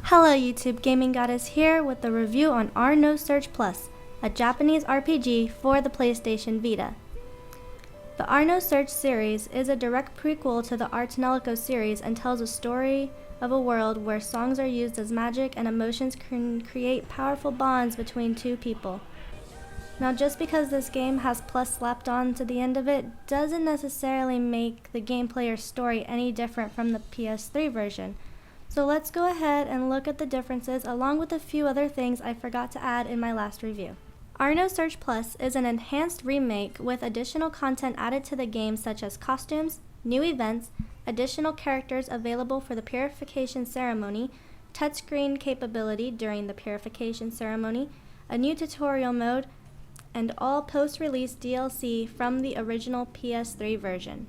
Hello YouTube, Gaming Goddess here with a review on Are No Search Plus, a Japanese RPG for the PlayStation Vita. The Are No Search series is a direct prequel to the Ar tonelico series and tells a story of a world where songs are used as magic and emotions can create powerful bonds between two people. Now just because this game has plus slapped on to the end of it doesn't necessarily make the gameplay or story any different from the PS3 version. So let's go ahead and look at the differences along with a few other things I forgot to add in my last review. Are No Search Plus is an enhanced remake with additional content added to the game such as costumes, new events, additional characters available for the purification ceremony, touchscreen capability during the purification ceremony, a new tutorial mode, and all post-release DLC from the original PS3 version.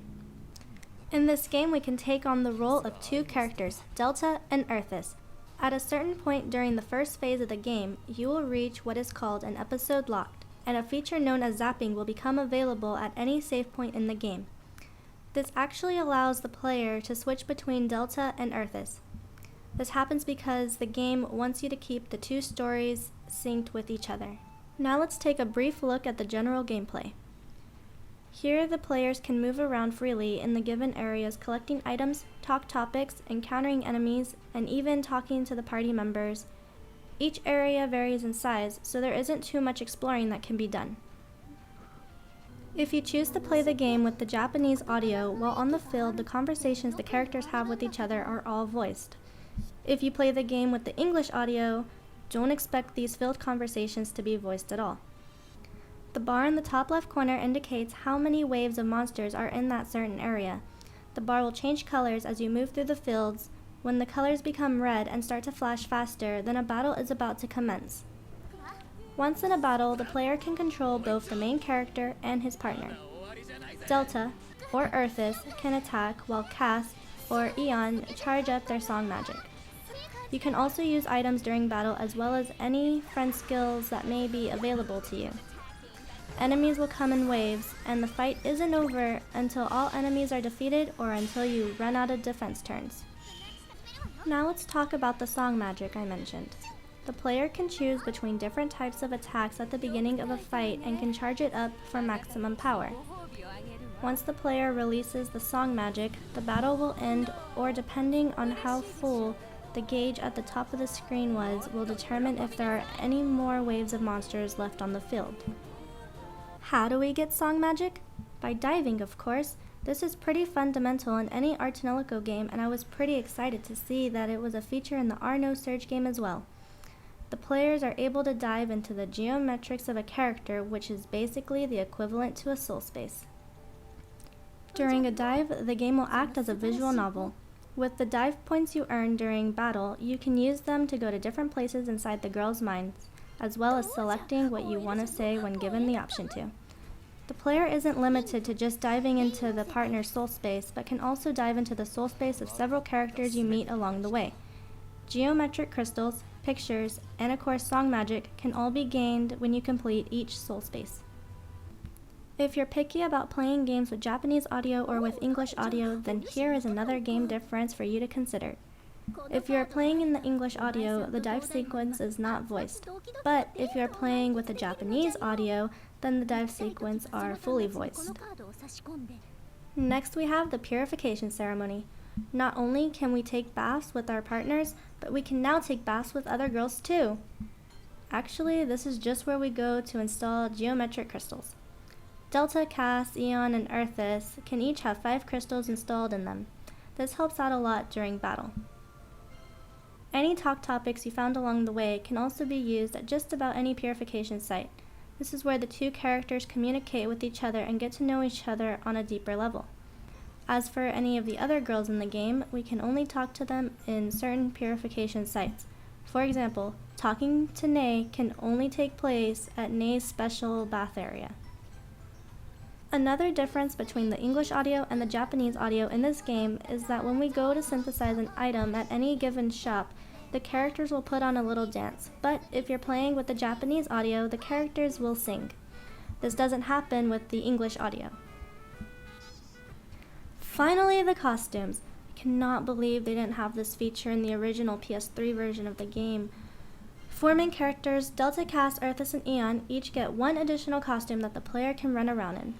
In this game, we can take on the role of two characters, Delta and Erthis. At a certain point during the first phase of the game, you will reach what is called an episode locked, and a feature known as zapping will become available at any save point in the game. This actually allows the player to switch between Delta and Erthis. This happens because the game wants you to keep the two stories synced with each other. Now let's take a brief look at the general gameplay. Here, the players can move around freely in the given areas, collecting items, talk topics, encountering enemies, and even talking to the party members. Each area varies in size, so there isn't too much exploring that can be done. If you choose to play the game with the Japanese audio, while on the field, the conversations the characters have with each other are all voiced. If you play the game with the English audio, don't expect these field conversations to be voiced at all. The bar in the top left corner indicates how many waves of monsters are in that certain area. The bar will change colors as you move through the fields. When the colors become red and start to flash faster, then a battle is about to commence. Once in a battle, the player can control both the main character and his partner. Delta, or Erthis, can attack, while Cass, or Eon, charge up their song magic. You can also use items during battle as well as any friend skills that may be available to you. Enemies will come in waves, and the fight isn't over until all enemies are defeated or until you run out of defense turns. Now let's talk about the song magic I mentioned. The player can choose between different types of attacks at the beginning of a fight and can charge it up for maximum power. Once the player releases the song magic, the battle will end, or depending on how full the gauge at the top of the screen was, will determine if there are any more waves of monsters left on the field. How do we get song magic? By diving, of course. This is pretty fundamental in any Ar tonelico game, and I was pretty excited to see that it was a feature in the Are No Search game as well. The players are able to dive into the geometrics of a character, which is basically the equivalent to a soul space. During a dive, the game will act as a visual novel. With the dive points you earn during battle, you can use them to go to different places inside the girls' minds, as well as selecting what you want to say when given the option to. The player isn't limited to just diving into the partner's soul space, but can also dive into the soul space of several characters you meet along the way. Geometric crystals, pictures, and of course song magic can all be gained when you complete each soul space. If you're picky about playing games with Japanese audio or with English audio, then here is another game difference for you to consider. If you are playing in the English audio, the dive sequence is not voiced. But if you are playing with the Japanese audio, then the dive sequence are fully voiced. Next we have the purification ceremony. Not only can we take baths with our partners, but we can now take baths with other girls too. Actually, this is just where we go to install geometric crystals. Delta, Cass, Eon, and Erthis can each have 5 crystals installed in them. This helps out a lot during battle. Any talk topics you found along the way can also be used at just about any purification site. This is where the two characters communicate with each other and get to know each other on a deeper level. As for any of the other girls in the game, we can only talk to them in certain purification sites. For example, talking to Nei can only take place at Nei's special bath area. Another difference between the English audio and the Japanese audio in this game is that when we go to synthesize an item at any given shop, the characters will put on a little dance, but if you're playing with the Japanese audio, the characters will sing. This doesn't happen with the English audio. Finally, the costumes. cannot believe they didn't have this feature in the original PS3 version of the game. Four main characters, Delta, Cass, Arthas, and Eon, each get one additional costume that the player can run around in.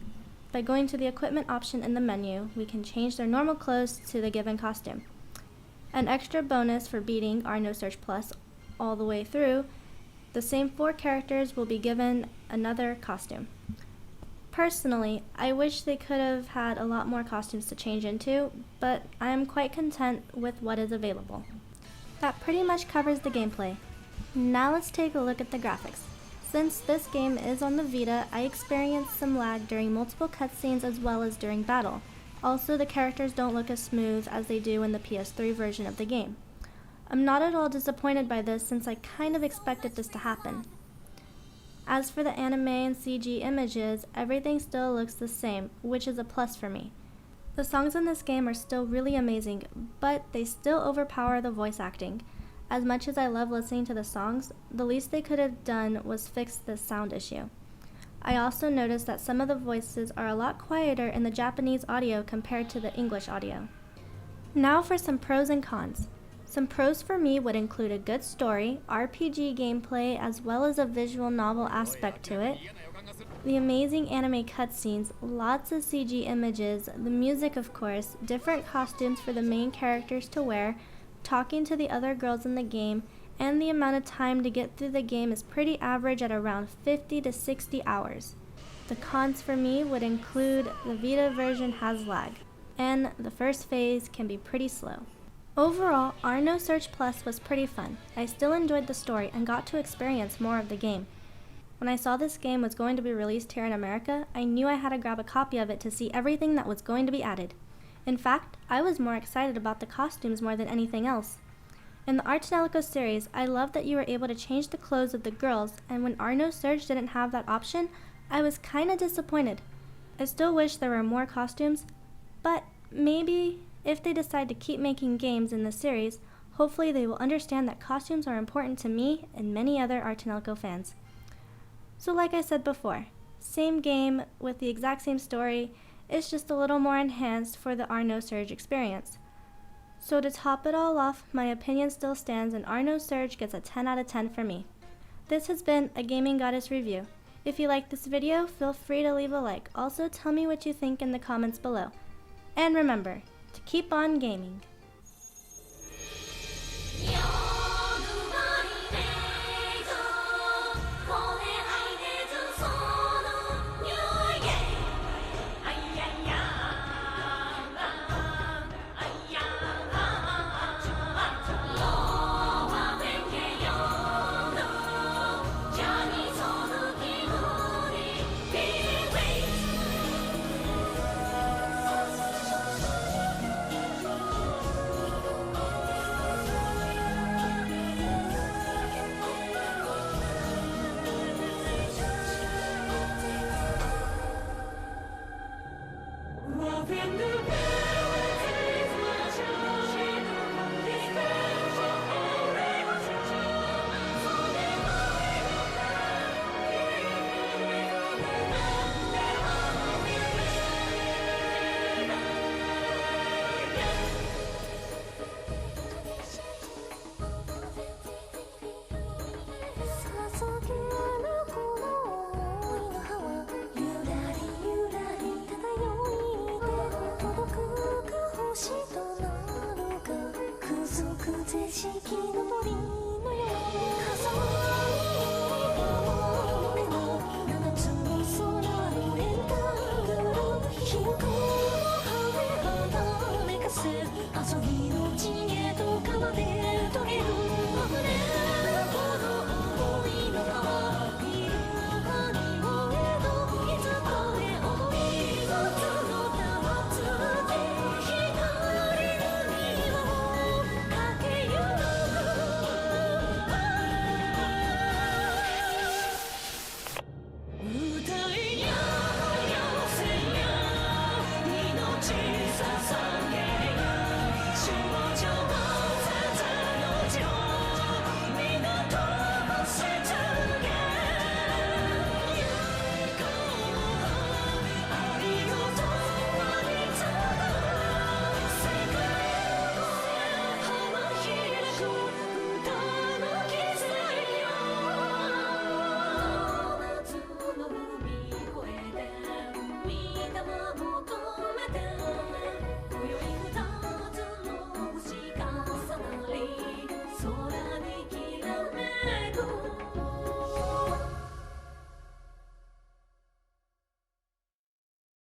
By going to the equipment option in the menu, we can change their normal clothes to the given costume. An extra bonus for beating our No Search Plus all the way through, the same four characters will be given another costume. Personally, I wish they could have had a lot more costumes to change into, but I am quite content with what is available. That pretty much covers the gameplay. Now let's take a look at the graphics. Since this game is on the Vita, I experienced some lag during multiple cutscenes as well as during battle. Also, the characters don't look as smooth as they do in the PS3 version of the game. I'm not at all disappointed by this since I kind of expected this to happen. As for the anime and CG images, everything still looks the same, which is a plus for me. The songs in this game are still really amazing, but they still overpower the voice acting. As much as I love listening to the songs, the least they could have done was fix this sound issue. I also noticed that some of the voices are a lot quieter in the Japanese audio compared to the English audio. Now for some pros and cons. Some pros for me would include a good story, RPG gameplay, as well as a visual novel aspect to it, the amazing anime cutscenes, lots of CG images, the music of course, different costumes for the main characters to wear, talking to the other girls in the game, and the amount of time to get through the game is pretty average at around 50 to 60 hours. The cons for me would include the Vita version has lag, and the first phase can be pretty slow. Overall, our No Search Plus was pretty fun. I still enjoyed the story and got to experience more of the game. When I saw this game was going to be released here in America, I knew I had to grab a copy of it to see everything that was going to be added. In fact, I was more excited about the costumes more than anything else. In the Arch Nelico series, I love that you were able to change the clothes of the girls, and when our No Search didn't have that option, I was kinda disappointed. I still wish there were more costumes, but maybe if they decide to keep making games in the series, hopefully they will understand that costumes are important to me and many other Arch Nelico fans. So like I said before, same game with the exact same story, it's just a little more enhanced for the Our No Surge experience. So to top it all off, my opinion still stands and Our No Surge gets a 10 out of 10 for me. This has been a Gaming Goddess review. If you liked this video, feel free to leave a like. Also tell me what you think in the comments below. And remember, to keep on gaming. She